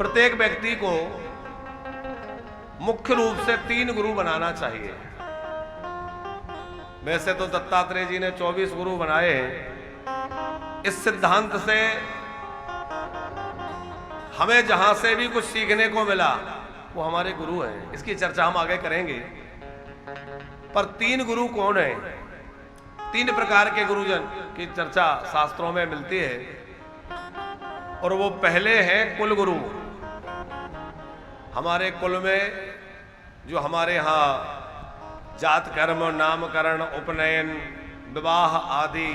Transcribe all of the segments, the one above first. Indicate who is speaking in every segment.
Speaker 1: प्रत्येक व्यक्ति को मुख्य रूप से 3 गुरु बनाना चाहिए। वैसे तो दत्तात्रेय जी ने 24 गुरु बनाए हैं। इस सिद्धांत से हमें जहां से भी कुछ सीखने को मिला वो हमारे गुरु हैं। इसकी चर्चा हम आगे करेंगे। पर 3 गुरु कौन है? 3 प्रकार के गुरुजन की चर्चा शास्त्रों में मिलती है। और वो पहले हैं कुल गुरु। हमारे कुल में जो हमारे यहाँ जात कर्म, नामकरण, उपनयन, विवाह आदि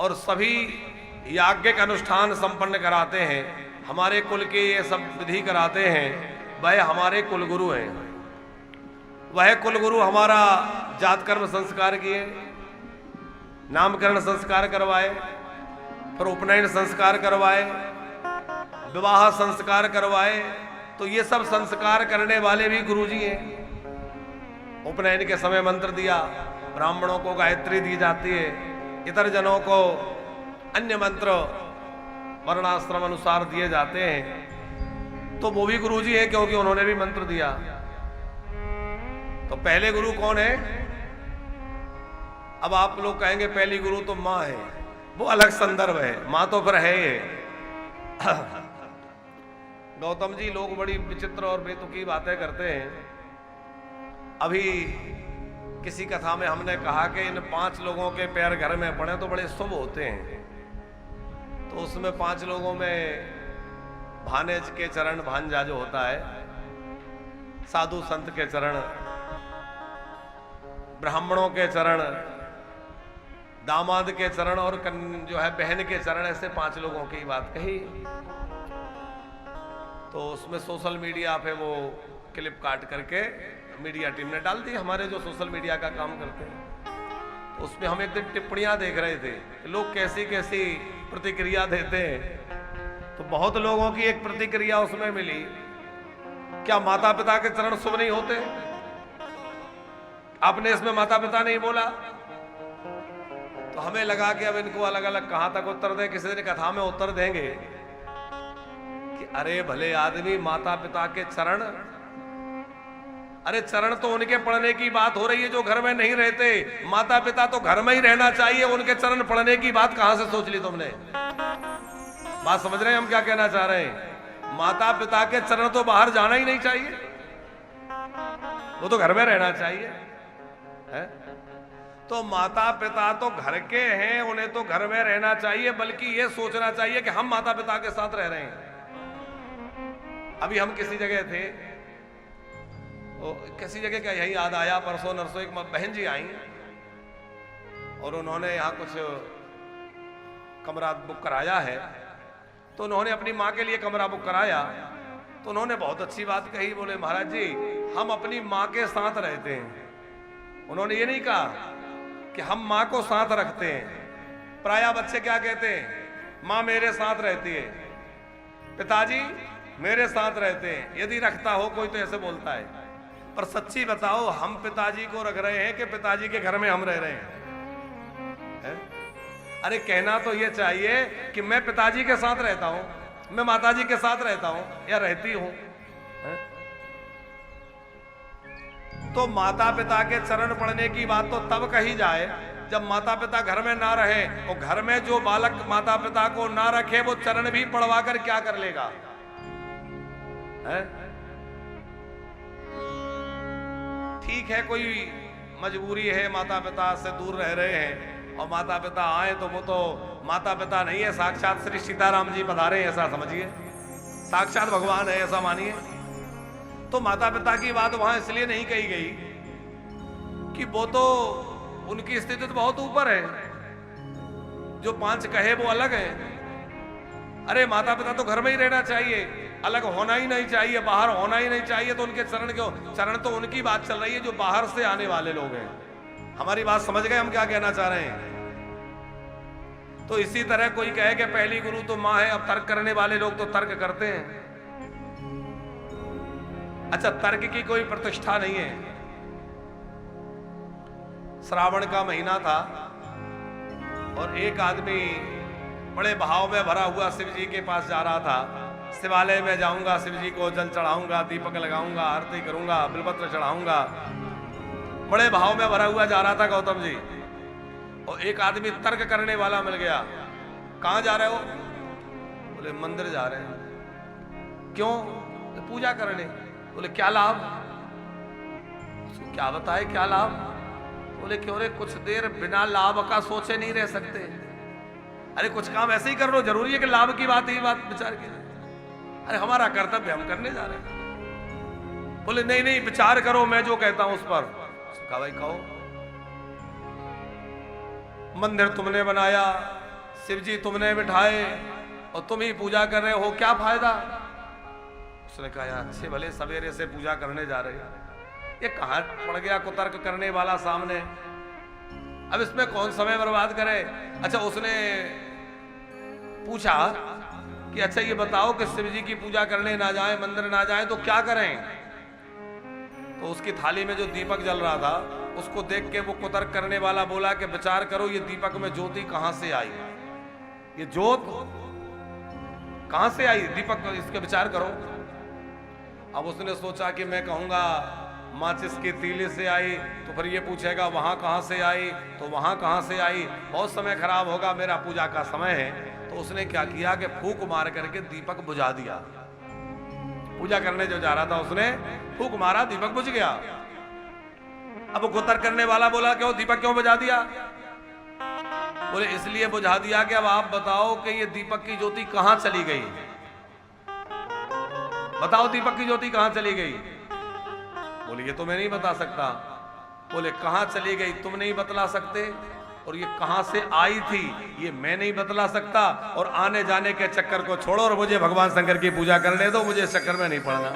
Speaker 1: और सभी याज्ञिक अनुष्ठान संपन्न कराते हैं, हमारे कुल के ये सब विधि कराते हैं, वह हमारे कुल गुरु हैं। वह कुल गुरु हमारा जात कर्म संस्कार किए, नामकरण संस्कार करवाए, फिर उपनयन संस्कार करवाए, विवाह संस्कार करवाए। तो ये सब संस्कार करने वाले भी गुरुजी हैं। उपनयन के समय मंत्र दिया, ब्राह्मणों को गायत्री दी जाती है, इतर जनों को अन्य मंत्र वर्णाश्रम अनुसार दिए जाते हैं। तो वो भी गुरुजी हैं क्योंकि उन्होंने भी मंत्र दिया। तो पहले गुरु कौन है? अब आप लोग कहेंगे पहली गुरु तो माँ है, वो अलग संदर्भ है। माँ तो फिर है ये। गौतम जी, लोग बड़ी विचित्र और बेतुकी बातें करते हैं। अभी किसी कथा में हमने कहा कि इन 5 लोगों के पैर घर में पड़े तो बड़े शुभ होते हैं। तो उसमें 5 लोगों में भानेज के चरण, भांजा जो होता है, साधु संत के चरण, ब्राह्मणों के चरण, दामाद के चरण और जो है बहन के चरण, ऐसे 5 लोगों की बात कही। तो उसमें सोशल मीडिया पे वो क्लिप काट करके मीडिया टीम ने डाल दी, हमारे जो सोशल मीडिया का काम करते हैं। तो उसमें हम एक दिन टिप्पणियां देख रहे थे कि लोग कैसी कैसी प्रतिक्रिया देते हैं। तो बहुत लोगों की एक प्रतिक्रिया उसमें मिली, क्या माता पिता के चरण शुभ नहीं होते? आपने इसमें माता पिता नहीं बोला। तो हमें लगा कि अब इनको अलग अलग कहां तक उत्तर दें। किसी दिन कथा में उत्तर देंगे कि अरे भले आदमी, माता पिता के चरण, अरे चरण तो उनके पढ़ने की बात हो रही है जो घर में नहीं रहते। माता पिता तो घर में ही रहना चाहिए, उनके चरण पढ़ने की बात कहां से सोच ली तुमने? बात समझ रहे हैं हम क्या कहना चाह रहे हैं? माता पिता के चरण तो बाहर जाना ही नहीं चाहिए, वो तो घर में रहना चाहिए है? तो माता पिता तो घर के हैं, उन्हें तो घर में रहना चाहिए, बल्कि ये सोचना चाहिए कि हम माता पिता के साथ रह रहे हैं। अभी हम किसी जगह थे, किसी जगह क्या यही याद आया, परसों नरसों एक बहन जी आई और उन्होंने यहाँ कुछ कमरा बुक कराया है। तो उन्होंने अपनी माँ के लिए कमरा बुक कराया। तो उन्होंने बहुत अच्छी बात कही, बोले महाराज जी हम अपनी माँ के साथ रहते हैं। उन्होंने ये नहीं कहा कि हम माँ को साथ रखते हैं। प्रायः बच्चे क्या कहते हैं? माँ मेरे साथ रहती है, पिताजी मेरे साथ रहते हैं। यदि रखता हो कोई तो ऐसे बोलता है, पर सच्ची बताओ, हम पिताजी को रख रहे हैं कि पिताजी के घर में हम रह रहे हैं? अरे कहना तो ये चाहिए कि मैं पिताजी के साथ रहता हूं, मैं माताजी के साथ रहता हूं या रहती हूं। तो माता पिता के चरण पढ़ने की बात तो तब कही जाए जब माता पिता घर में ना रहे। और घर में जो बालक माता पिता को ना रखे, वो चरण भी पढ़वा कर क्या कर लेगा? ठीक है, कोई मजबूरी है, माता पिता से दूर रह रहे हैं और माता पिता आए तो वो तो माता पिता नहीं है, साक्षात श्री सीताराम जी पधारे हैं, ऐसा समझिए, साक्षात भगवान है ऐसा मानिए। तो माता पिता की बात वहां इसलिए नहीं कही गई कि वो तो उनकी स्थिति तो बहुत ऊपर है, जो 5 कहे वो अलग है। अरे माता पिता तो घर में ही रहना चाहिए, अलग होना ही नहीं चाहिए, बाहर होना ही नहीं चाहिए। तो उनके चरण क्यों? चरण तो उनकी बात चल रही है जो बाहर से आने वाले लोग हैं। हमारी बात समझ गए हम क्या कहना चाह रहे हैं? तो इसी तरह कोई कहे कि पहली गुरु तो माँ है। अब तर्क करने वाले लोग तो तर्क करते हैं। अच्छा, तर्क की कोई प्रतिष्ठा नहीं है। श्रावण का महीना था और एक आदमी बड़े भाव में भरा हुआ शिव जी के पास जा रहा था शिवालय में जाऊंगा, शिव जी को जल चढ़ाऊंगा, दीपक लगाऊंगा, आरती करूंगा, बिलपत्र चढ़ाऊंगा। बड़े भाव में भरा हुआ जा रहा था गौतम जी, और एक आदमी तर्क करने वाला मिल गया। कहां जा रहे हो? बोले मंदिर जा रहे हैं। क्यों? पूजा करने। बोले क्या लाभ? क्या बताए क्या लाभ? बोले क्यों रे, कुछ देर बिना लाभ का सोचे नहीं रह सकते। अरे कुछ काम ऐसे ही कर लो, जरूरी है कि लाभ की बात ही बात विचार की? अरे हमारा कर्तव्य हम करने जा रहे हैं। बोले नहीं नहीं, विचार करो, मैं जो कहता हूं उस पर। कहा भाई कहो। मंदिर तुमने बनाया, शिव जी तुमने बिठाए, और तुम ही पूजा कर रहे हो, क्या फायदा? उसने कहा यार अच्छे भले सवेरे से पूजा करने जा रहे हैं, ये कहां पड़ गया कुतर्क करने वाला सामने, अब इसमें कौन समय बर्बाद करे। अच्छा उसने पूछा कि अच्छा ये बताओ कि शिव जी की पूजा करने ना जाए, मंदिर ना जाए तो क्या करें? तो उसकी थाली में जो दीपक जल रहा था उसको देख के वो कुतर्क करने वाला बोला कि विचार करो ये दीपक में ज्योति कहां से आई, ये ज्योत कहां से आई दीपक, इसके विचार करो। अब उसने सोचा कि मैं कहूंगा माचिस की तीली से आई, तो फिर ये पूछेगा वहां कहां से आई, तो वहां कहां से आई, बहुत समय खराब होगा, मेरा पूजा का समय है। तो उसने क्या किया कि फूंक मार करके दीपक बुझा दिया। पूजा करने जो जा रहा था उसने फूंक मारा, दीपक बुझ गया। अब कुतर्क करने वाला बोला क्यों दीपक क्यों बुझा दिया? बोले इसलिए बुझा दिया कि अब आप बताओ कि ये दीपक की ज्योति कहां चली गई, बताओ दीपक की ज्योति कहां चली गई? बोले ये तो मैं नहीं बता सकता। बोले कहां चली गई तुम नहीं बतला सकते, और ये कहां से आई थी ये मैं नहीं बतला सकता, और आने जाने के चक्कर को छोड़ो और मुझे भगवान शंकर की पूजा करने दो, मुझे चक्कर में नहीं पड़ना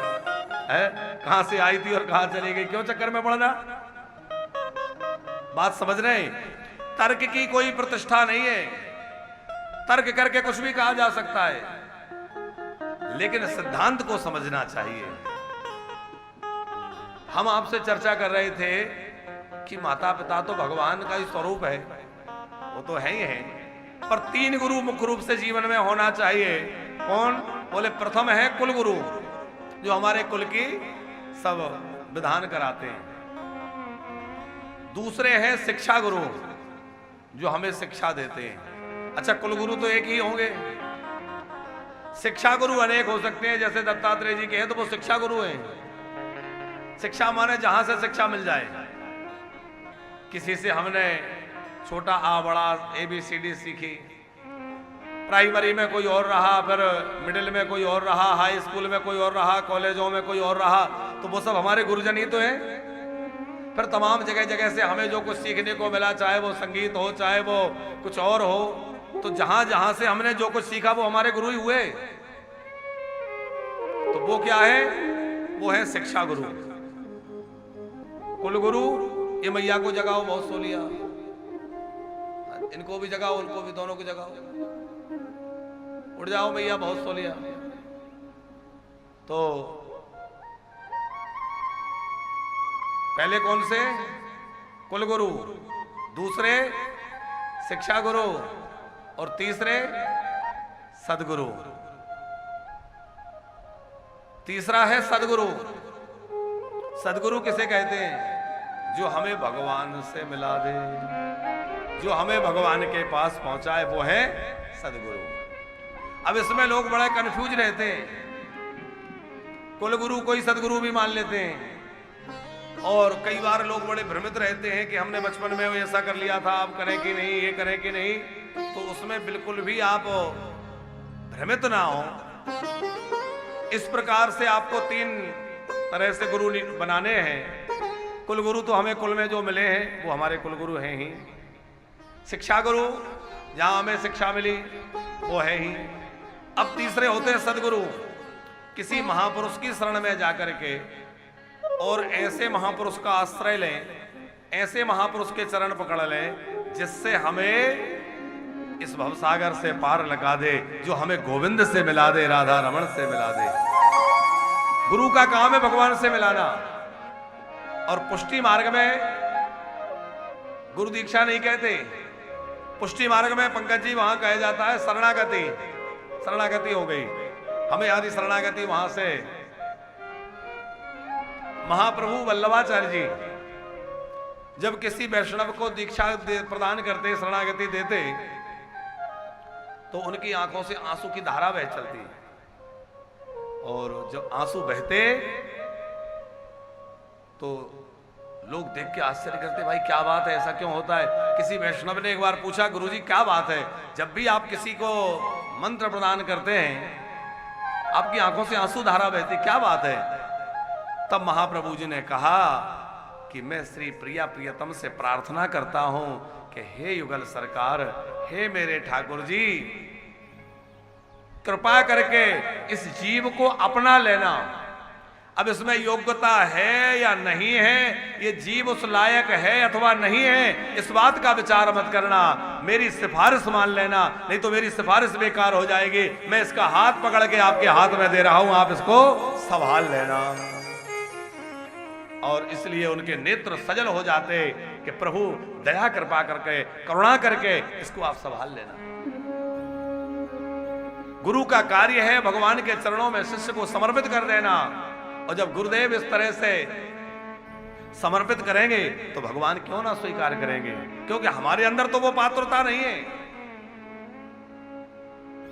Speaker 1: है। कहां से आई थी और कहां चली गई, क्यों चक्कर में पड़ना? बात समझ रहे हैं? तर्क की कोई प्रतिष्ठा नहीं है, तर्क करके कुछ भी कहा जा सकता है, लेकिन सिद्धांत को समझना चाहिए। हम आपसे चर्चा कर रहे थे कि माता पिता तो भगवान का ही स्वरूप है, वो तो है ही है, पर 3 गुरु मुख्य रूप से जीवन में होना चाहिए। कौन? बोले प्रथम है कुल गुरु, जो हमारे कुल की सब विधान कराते हैं। दूसरे हैं शिक्षा गुरु, जो हमें शिक्षा देते हैं। अच्छा कुलगुरु तो एक ही होंगे, शिक्षा गुरु अनेक हो सकते हैं, जैसे दत्तात्रेय जी के हैं तो वो शिक्षा गुरु हैं। शिक्षा माने जहां से शिक्षा मिल जाए, किसी से हमने छोटा आ बड़ा ABCD सीखी, प्राइमरी में कोई और रहा, फिर मिडिल में कोई और रहा, हाई स्कूल में कोई और रहा, कॉलेजों में कोई और रहा, तो वो सब हमारे गुरुजन ही तो हैं। फिर तमाम जगह जगह से हमें जो कुछ सीखने को मिला, चाहे वो संगीत हो चाहे वो कुछ और हो, तो जहां जहां से हमने जो कुछ सीखा वो हमारे गुरु ही हुए। तो वो क्या है? वो है शिक्षा गुरु। कुल गुरु ये मैया को जगाओ बहुत सो लिया, इनको भी जगाओ उनको भी, दोनों को जगाओ, उठ जाओ मैया बहुत सो लिया। तो पहले कौन से? कुल गुरु, दूसरे शिक्षा गुरु, और तीसरे सदगुरु। तीसरा है सदगुरु। सदगुरु किसे कहते हैं? जो हमें भगवान से मिला दे, जो हमें भगवान के पास पहुंचाए, वो है सदगुरु। अब इसमें लोग बड़ा कंफ्यूज रहते हैं, कुल गुरु कोई सदगुरु भी मान लेते हैं, और कई बार लोग बड़े भ्रमित रहते हैं कि हमने बचपन में ऐसा कर लिया था, आप करें कि नहीं, ये करें कि नहीं। तो उसमें बिल्कुल भी आप भ्रमित ना हो। इस प्रकार से आपको 3 तरह से गुरु बनाने हैं। कुल गुरु तो हमें कुल में जो मिले हैं वो हमारे कुल गुरु हैं ही। शिक्षा गुरु जहां हमें शिक्षा मिली वो है ही। अब तीसरे होते हैं सदगुरु, किसी महापुरुष की शरण में जाकर के और ऐसे महापुरुष का आश्रय लें, ऐसे महापुरुष के चरण पकड़ लें जिससे हमें इस भवसागर से पार लगा दे, जो हमें गोविंद से मिला दे, राधा रमण से मिला दे। गुरु का काम है भगवान से मिलाना। और पुष्टि मार्ग में गुरु दीक्षा नहीं कहते, पुष्टि मार्ग में पंकज जी वहां कहा जाता है शरणागति। शरणागति हो गई, हमें आदि शरणागति वहां से महाप्रभु वल्लभाचार्य जी जब किसी वैष्णव को दीक्षा प्रदान करते, शरणागति देते, तो उनकी आंखों से आंसू की धारा बह चलती, और जब आंसू बहते तो लोग देख के आश्चर्य करते, भाई क्या बात है, ऐसा क्यों होता है। किसी वैष्णव ने एक बार पूछा, गुरुजी क्या बात है, जब भी आप किसी को मंत्र प्रदान करते हैं आपकी आंखों से आंसू धारा बहती, क्या बात है। तब महाप्रभु जी ने कहा कि मैं श्री प्रिया प्रियतम से प्रार्थना करता हूं कि हे युगल सरकार, हे मेरे ठाकुर जी, कृपा करके इस जीव को अपना लेना। अब इसमें योग्यता है या नहीं है, ये जीव उस लायक है अथवा नहीं है, इस बात का विचार मत करना, मेरी सिफारिश मान लेना, नहीं तो मेरी सिफारिश बेकार हो जाएगी। मैं इसका हाथ पकड़ के आपके हाथ में दे रहा हूं, आप इसको संभाल लेना। और इसलिए उनके नेत्र सजल हो जाते कि प्रभु दया कृपा करके, करुणा करके इसको आप संभाल लेना। गुरु का कार्य है भगवान के चरणों में शिष्य को समर्पित कर देना, और जब गुरुदेव इस तरह से समर्पित करेंगे तो भगवान क्यों ना स्वीकार करेंगे, क्योंकि हमारे अंदर तो वो पात्रता नहीं है।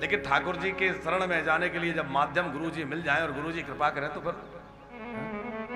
Speaker 1: लेकिन ठाकुर जी के शरण में जाने के लिए जब माध्यम गुरु जी मिल जाए और गुरु जी कृपा करें तो फिर